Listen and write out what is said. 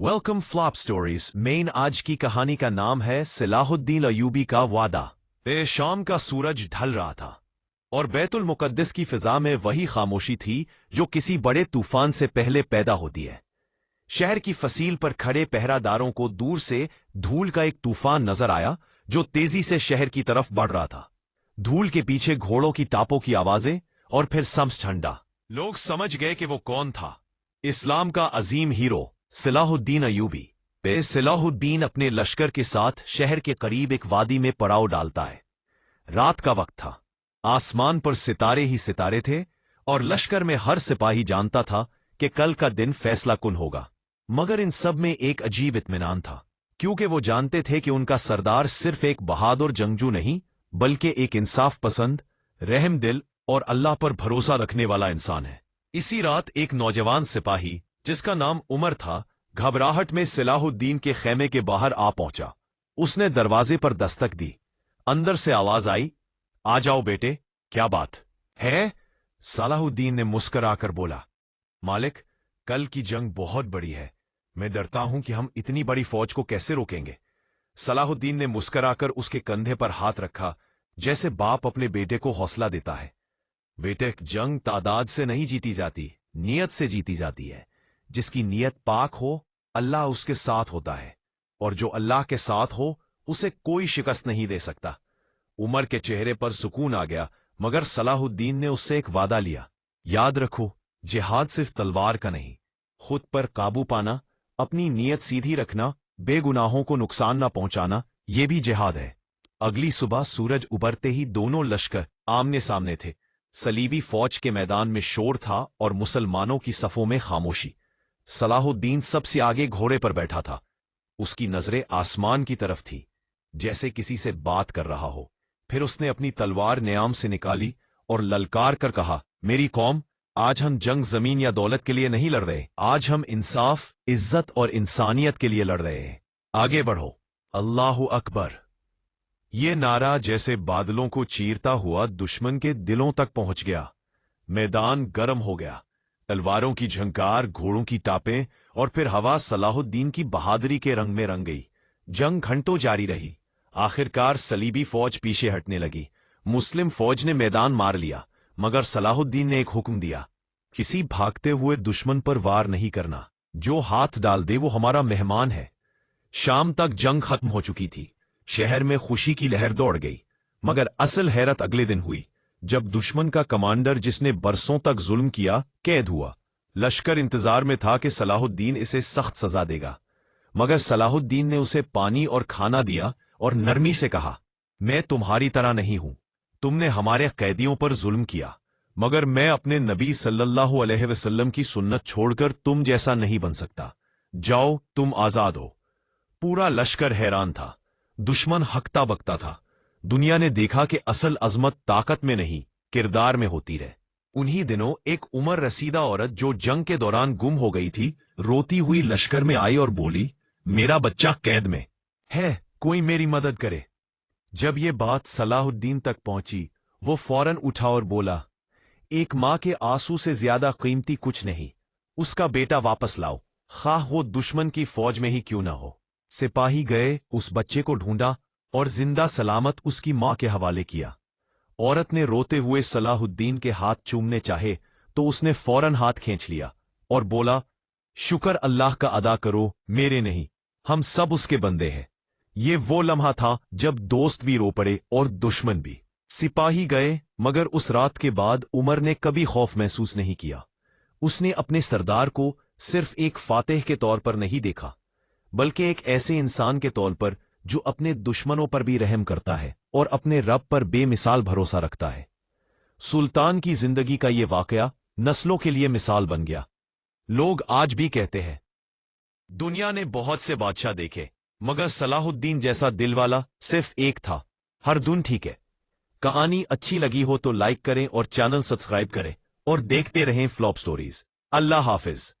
Welcome flop stories. Main आज की कहानी का नाम है सलाहुद्दीन अयूबी का वादा। शाम का सूरज ढल रहा था और बैतुल मुकद्दस की फिजा में वही खामोशी थी जो किसी बड़े तूफान से पहले पैदा होती है। शहर की फसील पर खड़े पहरादारों को दूर से धूल का एक तूफान नजर आया जो तेजी से शहर की तरफ बढ़ रहा था। धूल के पीछे घोड़ों की टापों की आवाजें और फिर शम्स ठंडा। लोग समझ गए कि वो कौन था। इस्लाम का अजीम हीरो सलाहुद्दीन अयूबी। सलाहुद्दीन अपने लश्कर के साथ शहर के करीब एक वादी में पड़ाव डालता है। रात का वक्त था, आसमान पर सितारे ही सितारे थे और लश्कर में हर सिपाही जानता था कि कल का दिन फैसला कुन होगा। मगर इन सब में एक अजीब इत्मीनान था, क्योंकि वो जानते थे कि उनका सरदार सिर्फ एक बहादुर जंगजू नहीं बल्कि एक इंसाफ पसंद, रहम दिल और अल्लाह पर भरोसा रखने वाला इंसान है। इसी रात एक नौजवान सिपाही जिसका नाम उमर था, घबराहट में सलाहुद्दीन के खेमे के बाहर आ पहुंचा। उसने दरवाजे पर दस्तक दी। अंदर से आवाज आई, आ जाओ बेटे, क्या बात है? सलाहुद्दीन ने मुस्कुराकर बोला, मालिक, कल की जंग बहुत बड़ी है। मैं डरता हूं कि हम इतनी बड़ी फौज को कैसे रोकेंगे। सलाहुद्दीन ने मुस्कुराकर उसके कंधे पर हाथ रखा, जैसे बाप अपने बेटे को हौसला देता है। बेटे, जंग तादाद से नहीं जीती जाती, नियत से जीती जाती है। जिसकी नियत पाक हो, अल्लाह उसके साथ होता है, और जो अल्लाह के साथ हो उसे कोई शिकस्त नहीं दे सकता। उमर के चेहरे पर सुकून आ गया, मगर सलाहुद्दीन ने उससे एक वादा लिया, याद रखो, जिहाद सिर्फ तलवार का नहीं, खुद पर काबू पाना, अपनी नियत सीधी रखना, बेगुनाहों को नुकसान ना पहुंचाना, यह भी जिहाद है। अगली सुबह सूरज उबरते ही दोनों लश्कर आमने सामने थे। सलीबी फौज के मैदान में शोर था और मुसलमानों की सफों में खामोशी। सलाहुद्दीन सबसे आगे घोड़े पर बैठा था। उसकी नजरें आसमान की तरफ थी, जैसे किसी से बात कर रहा हो। फिर उसने अपनी तलवार न्याम से निकाली और ललकार कर कहा, मेरी कौम, आज हम जंग जमीन या दौलत के लिए नहीं लड़ रहे। आज हम इंसाफ, इज्जत और इंसानियत के लिए लड़ रहे हैं। आगे बढ़ो, अल्लाहु अकबर। ये नारा जैसे बादलों को चीरता हुआ दुश्मन के दिलों तक पहुंच गया। मैदान गर्म हो गया। तलवारों की झंकार, घोड़ों की टापें और फिर हवा सलाहुद्दीन की बहादुरी के रंग में रंग गई। जंग घंटों जारी रही। आखिरकार सलीबी फौज पीछे हटने लगी। मुस्लिम फौज ने मैदान मार लिया, मगर सलाहुद्दीन ने एक हुक्म दिया, किसी भागते हुए दुश्मन पर वार नहीं करना। जो हाथ डाल दे वो हमारा मेहमान है। शाम तक जंग खत्म हो चुकी थी। शहर में खुशी की लहर दौड़ गई, मगर असल हैरत अगले दिन हुई, जब दुश्मन का कमांडर, जिसने बरसों तक जुल्म किया, कैद हुआ। लश्कर इंतजार में था कि सलाहुद्दीन इसे सख्त सजा देगा, मगर सलाहुद्दीन ने उसे पानी और खाना दिया और नरमी से कहा, मैं तुम्हारी तरह नहीं हूं। तुमने हमारे कैदियों पर जुल्म किया, मगर मैं अपने नबी सल्लल्लाहु अलैहि वसल्लम की सुन्नत छोड़कर तुम जैसा नहीं बन सकता। जाओ, तुम आजाद हो। पूरा लश्कर हैरान था। दुश्मन हकता बकता था। दुनिया ने देखा कि असल अजमत ताकत में नहीं, किरदार में होती है। उन्हीं दिनों एक उम्र रसीदा औरत जो जंग के दौरान गुम हो गई थी, रोती हुई लश्कर में आई और बोली, मेरा बच्चा कैद में है, कोई मेरी मदद करे। जब ये बात सलाहुद्दीन तक पहुंची, वो फौरन उठा और बोला, एक मां के आंसू से ज्यादा कीमती कुछ नहीं। उसका बेटा वापस लाओ, खाह वो दुश्मन की फौज में ही क्यों ना हो। सिपाही गए, उस बच्चे को ढूंढा और जिंदा सलामत उसकी मां के हवाले किया। औरत ने रोते हुए सलाहुद्दीन के हाथ चूमने चाहे तो उसने फौरन हाथ खींच लिया और बोला, शुक्र अल्लाह का अदा करो, मेरे नहीं, हम सब उसके बंदे हैं। ये वो लम्हा था जब दोस्त भी रो पड़े और दुश्मन भी। सिपाही गए, मगर उस रात के बाद उमर ने कभी खौफ महसूस नहीं किया। उसने अपने सरदार को सिर्फ एक फातेह के तौर पर नहीं देखा, बल्कि एक ऐसे इंसान के तौर पर जो अपने दुश्मनों पर भी रहम करता है और अपने रब पर बेमिसाल भरोसा रखता है। सुल्तान की जिंदगी का ये वाकया नस्लों के लिए मिसाल बन गया। लोग आज भी कहते हैं, दुनिया ने बहुत से बादशाह देखे, मगर सलाहुद्दीन जैसा दिल वाला सिर्फ एक था। हर दिन ठीक है। कहानी अच्छी लगी हो तो लाइक करें और चैनल सब्सक्राइब करें और देखते रहें फ्लॉप स्टोरीज। अल्लाह हाफिज।